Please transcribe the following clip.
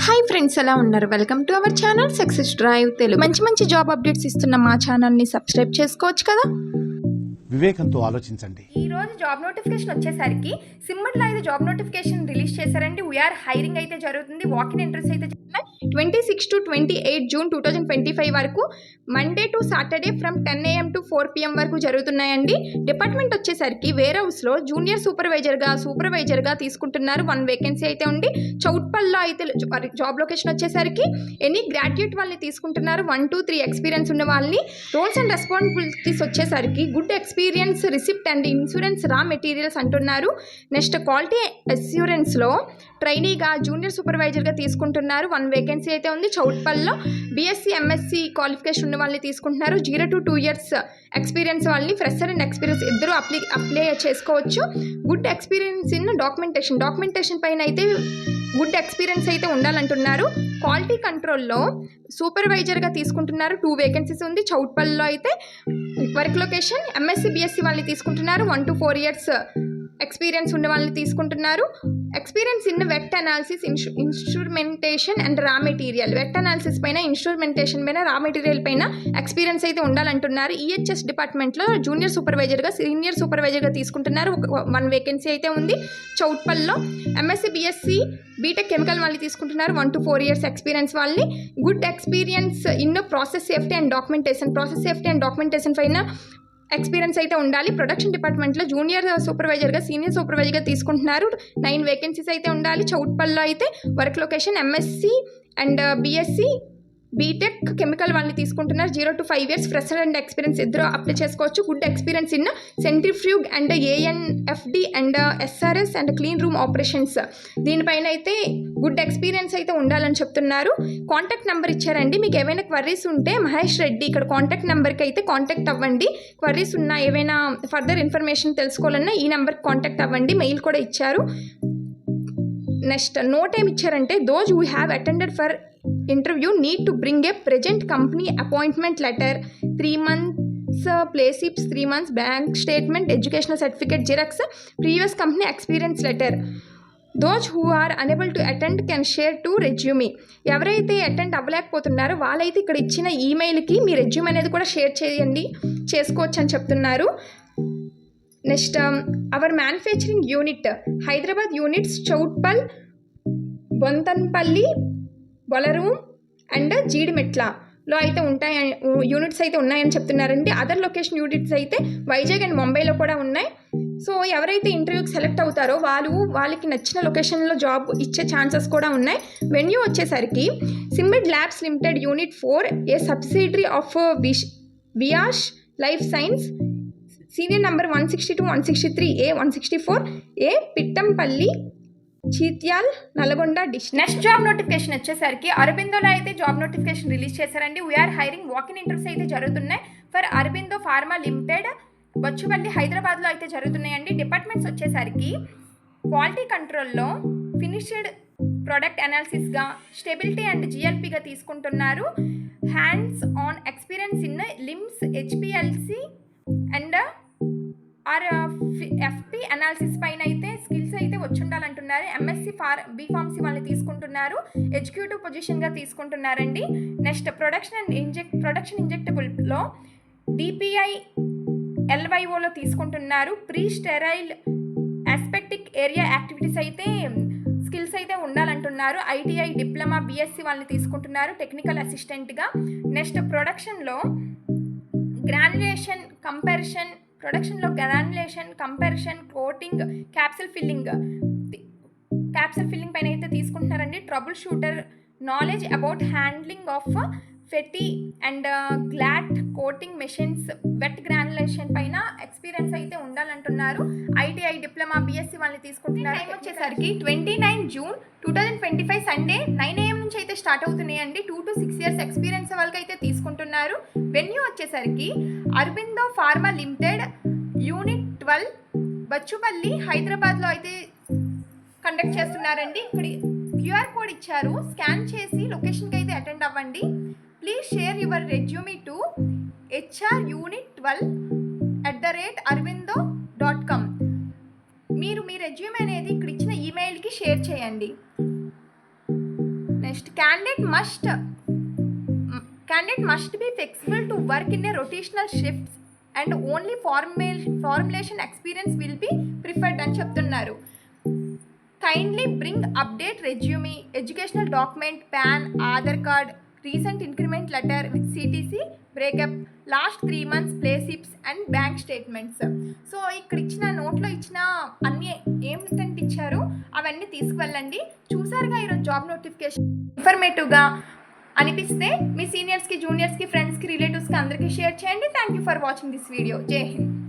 Hi friends, ఎలా ఉన్నారు? Welcome to our channel success drive Telugu. మంచి జాబ్ అప్డేట్స్ ఇస్తున్న మా ఛానల్ని సబ్స్క్రైబ్ చేసుకోవచ్చు కదా. వివేకంతో ఆలోచించండి. ఈ రోజు జాబ్ నోటిఫికేషన్ వచ్చేసరికి సిమ్మర్లో అయితే జాబ్ నోటిఫికేషన్ రిలీజ్ చేశారండి. వీఆర్ హైరింగ్ అయితే జరుగుతుంది. వాకిన్ ఇంటర్వ్యూస్ అయితే 26 to 28 జూన్ 2025 వరకు Monday to Saturday from 10 AM to 4 PM వరకు జరుగుతున్నాయండి. డిపార్ట్మెంట్ వచ్చేసరికి వేర్ హౌస్లో జూనియర్ సూపర్వైజర్గా తీసుకుంటున్నారు. 1 వేకెన్సీ అయితే ఉంది. చౌట్పల్లో అయితే జాబ్ లొకేషన్ వచ్చేసరికి ఎనీ గ్రాడ్యుయేట్ వాళ్ళని తీసుకుంటున్నారు. 1 to 3 ఎక్స్పీరియన్స్ ఉన్న వాళ్ళని. రోల్స్ అండ్ రెస్పాన్సిబిలిటీస్ వచ్చేసరికి good experience, receipt and insurance, రా మెటీరియల్స్ అంటున్నారు. నెక్స్ట్ క్వాలిటీ అస్యూరెన్స్లో ట్రైనీగా జూనియర్ సూపర్వైజర్గా తీసుకుంటున్నారు. 1 వేకెన్సీ అయితే ఉంది. చౌట్పల్లో బీఎస్సీ ఎంఎస్సీ క్వాలిఫికేషన్ ఉన్న వాళ్ళని తీసుకుంటున్నారు. 0 to 2 years ఎక్స్పీరియన్స్ వాళ్ళని, ఫ్రెషర్ అండ్ ఎక్స్పీరియన్స్ ఇద్దరు అప్లై చేసుకోవచ్చు. గుడ్ ఎక్స్పీరియన్స్ ఇన్ డాక్యుమెంటేషన్ పైన అయితే గుడ్ ఎక్స్పీరియన్స్ అయితే ఉండాలంటున్నారు. క్వాలిటీ కంట్రోల్లో సూపర్వైజర్గా తీసుకుంటున్నారు. 2 వేకెన్సీస్ ఉంది. చౌట్పల్లో అయితే వర్క్ లొకేషన్ ఎంఎస్సీ బీఎస్సీ వాళ్ళని తీసుకుంటున్నారు. 1 to 4 years ఎక్స్పీరియన్స్ ఉన్న వాళ్ళని తీసుకుంటున్నారు. Experience in wet analysis, instrumentation and raw material. Wet analysis పైన, ఇన్స్ట్రుమెంటేషన్ పైన, రా మెటీరియల్ పైన ఎక్స్పీరియన్స్ అయితే ఉండాలంటున్నారు. ఈహెచ్ఎస్ డిపార్ట్మెంట్లో జూనియర్ సూపర్వైజర్గా, సీనియర్ సూపర్వైజర్గా తీసుకుంటున్నారు. 1 వేకెన్సీ అయితే ఉంది. చౌట్పల్లో ఎంఎస్సీ బీఎస్సీ బీటెక్ కెమికల్ వాళ్ళని తీసుకుంటున్నారు. 1 to 4 years ఎక్స్పీరియన్స్ వాళ్ళని. Good experience in process safety and documentation పైన ఎక్స్పీరియన్స్ అయితే ఉండాలి. ప్రొడక్షన్ డిపార్ట్మెంట్లో జూనియర్ సూపర్వైజర్గా, సీనియర్ సూపర్వైజర్గా తీసుకుంటున్నారు. 9 వేకెన్సీస్ అయితే ఉండాలి. చౌట్పల్లో అయితే work location MSc and BSc BTech chemical వాళ్ళని తీసుకుంటున్నారు. 0 to 5 years fresher and experience ఇద్దరు అప్లై చేసుకోవచ్చు. Good experience in centrifuge and ANFD and SRS and clean room operations. దీనిపైన అయితే గుడ్ ఎక్స్పీరియన్స్ అయితే ఉండాలని చెప్తున్నారు. కాంటాక్ట్ నెంబర్ ఇచ్చారండి. మీకు ఏమైనా క్వరీస్ ఉంటే మహేష్ రెడ్డి ఇక్కడ కాంటాక్ట్ నెంబర్కి అయితే కాంటాక్ట్ అవ్వండి. క్వరీస్ ఉన్నా, ఏమైనా ఫర్దర్ ఇన్ఫర్మేషన్ తెలుసుకోవాలన్నా ఈ నెంబర్కి కాంటాక్ట్ అవ్వండి. మెయిల్ కూడా ఇచ్చారు. నెక్స్ట్ నోట్ ఏమి ఇచ్చారంటే, those who have attended for interview need to bring a present company appointment letter, 3 months pay slips, 3 months bank statement, educational certificate xerox, previous company experience letter. Those who are unable to attend can share to resume. ఎవరైతే attend అవ్వలేకపోతున్నారో వాళ్ళైతే ఇక్కడ ఇచ్చిన ఈమెయిల్కి మీ resume అనేది కూడా share చేసుకోవచ్చు అని చెప్తున్నారు. Next our manufacturing unit Hyderabad units Choutuppal, Bonthapally, Bolarum and జీడిమెట్లలో అయితే యూనిట్స్ అయితే ఉన్నాయని చెప్తున్నారండి. అదర్ లొకేషన్ యూనిట్స్ అయితే వైజాగ్ అండ్ ముంబైలో కూడా ఉన్నాయి. సో ఎవరైతే ఇంటర్వ్యూకి సెలెక్ట్ అవుతారో వాళ్ళకి నచ్చిన లొకేషన్లో జాబ్ ఇచ్చే ఛాన్సెస్ కూడా ఉన్నాయి. వెన్యూ వచ్చేసరికి Symed labs limited unit 4, a subsidiary of Vyash life science, serial number 162, 163A, 164A, Pittampally, Chityal, Nalgonda district. Next job notification వచ్చేసరికి అరబిందోలో అయితే జాబ్ నోటిఫికేషన్ రిలీజ్ చేశారండి. We're hiring. వాకిన్ ఇంటర్వ్యూస్ అయితే జరుగుతున్నాయి for Aurobindo pharma limited, Bachupally, హైదరాబాద్లో అయితే జరుగుతున్నాయండి. డిపార్ట్మెంట్స్ వచ్చేసరికి క్వాలిటీ కంట్రోల్లో ఫినిష్డ్ ప్రొడక్ట్ అనాలిసిస్గా, స్టెబిలిటీ అండ్ జిఎల్పిగా తీసుకుంటున్నారు. Hands on experience in LIMS, HPLC and FP analysis పైన అయితే స్కిల్స్ అయితే వచ్చి ఉండాలంటున్నారు. ఎంఎస్సి బీఫార్మసీ వాళ్ళని తీసుకుంటున్నారు. ఎగ్జిక్యూటివ్ పొజిషన్గా తీసుకుంటున్నారండి. నెక్స్ట్ ప్రొడక్షన్ ఇంజెక్టబుల్లో డిపిఐ ఎల్వైఓలో తీసుకుంటున్నారు. ప్రీ స్టెరైల్ ఆస్పెక్టిక్ ఏరియా యాక్టివిటీస్ అయితే స్కిల్స్ అయితే ఉండాలంటున్నారు. ఐటీఐ డిప్లొమా బీఎస్సీ వాళ్ళని తీసుకుంటున్నారు టెక్నికల్ అసిస్టెంట్గా. నెక్స్ట్ ప్రొడక్షన్లో granulation compression, coating, capsule filling పైన అయితే తీసుకుంటున్నారండి. Troubleshooter knowledge about handling of Fette and Glatt coating machines, wet granulation పైన ఎక్స్పీరియన్స్ అయితే ఉండాలంటున్నారు. ఐటీఐ డిప్లొమా బీఎస్సీ వాళ్ళని తీసుకుంటున్నారు. టైం వచ్చేసరికి 29 జూన్ 2025 సండే 9 AM నుంచి అయితే స్టార్ట్ అవుతున్నాయండి. 2 to 6 years ఎక్స్పీరియన్స్ వాళ్ళకి అయితే తీసుకుంటున్నారు. వెన్యూ వచ్చేసరికి Aurobindo pharma limited unit 12, Bachupally, హైదరాబాద్లో అయితే కండక్ట్ చేస్తున్నారండి. ఇక్కడ క్యూఆర్ కోడ్ ఇచ్చారు. స్కాన్ చేసి లొకేషన్కి అయితే అటెండ్ అవ్వండి. Please share your resume to hrunit12@arvindo.com. మీ రెజ్యూమ్ అనేది ఇక్కడ ఇచ్చిన ఈమెయిల్కి షేర్ చేయండి. 2 to 6 years ఎక్స్పీరియన్స్ వాళ్ళని తీసుకుంటున్నారు. 1 to 4 years ఎక్స్పీరియన్స్ వాళ్ళని తీసుకుంటున్నారు. 9 వేకెన్సీస్ అయితే ఉన్నాయి. చౌట్పల్లో అయితే work location MSc BSc BTech chemical వాళ్ళని తీసుకుంటున్నారు. 0 to 5 years fresher and experience ఇద్దరు అప్లై చేసుకోవచ్చు. Good experience in documentation, documentation పైన అయితే స్కిల్స్ అయితే ఉండాలంటున్నారు. Next candidate must be flexible to work in a rotational shifts and only formulation experience will be preferred అని చెప్తున్నారు. Kindly bring update resume, educational document, PAN, Aadhaar card, recent increment letter with CTC breakup, last 3 months pay slips and bank statements. So ఇక్కడ ఇచ్చిన నోట్లో ఇచ్చిన అన్ని ఏమిటంటే ఇచ్చారు అవన్నీ తీసుకువెళ్ళండి. చూసారుగా ఈరోజు జాబ్ నోటిఫికేషన్ ఇన్ఫర్మేటివ్గా అనిపిస్తే మీ సీనియర్స్కి, జూనియర్స్కి, ఫ్రెండ్స్కి, రిలేటివ్స్కి అందరికీ షేర్ చేయండి. Thank you for watching this video. జై హింద్.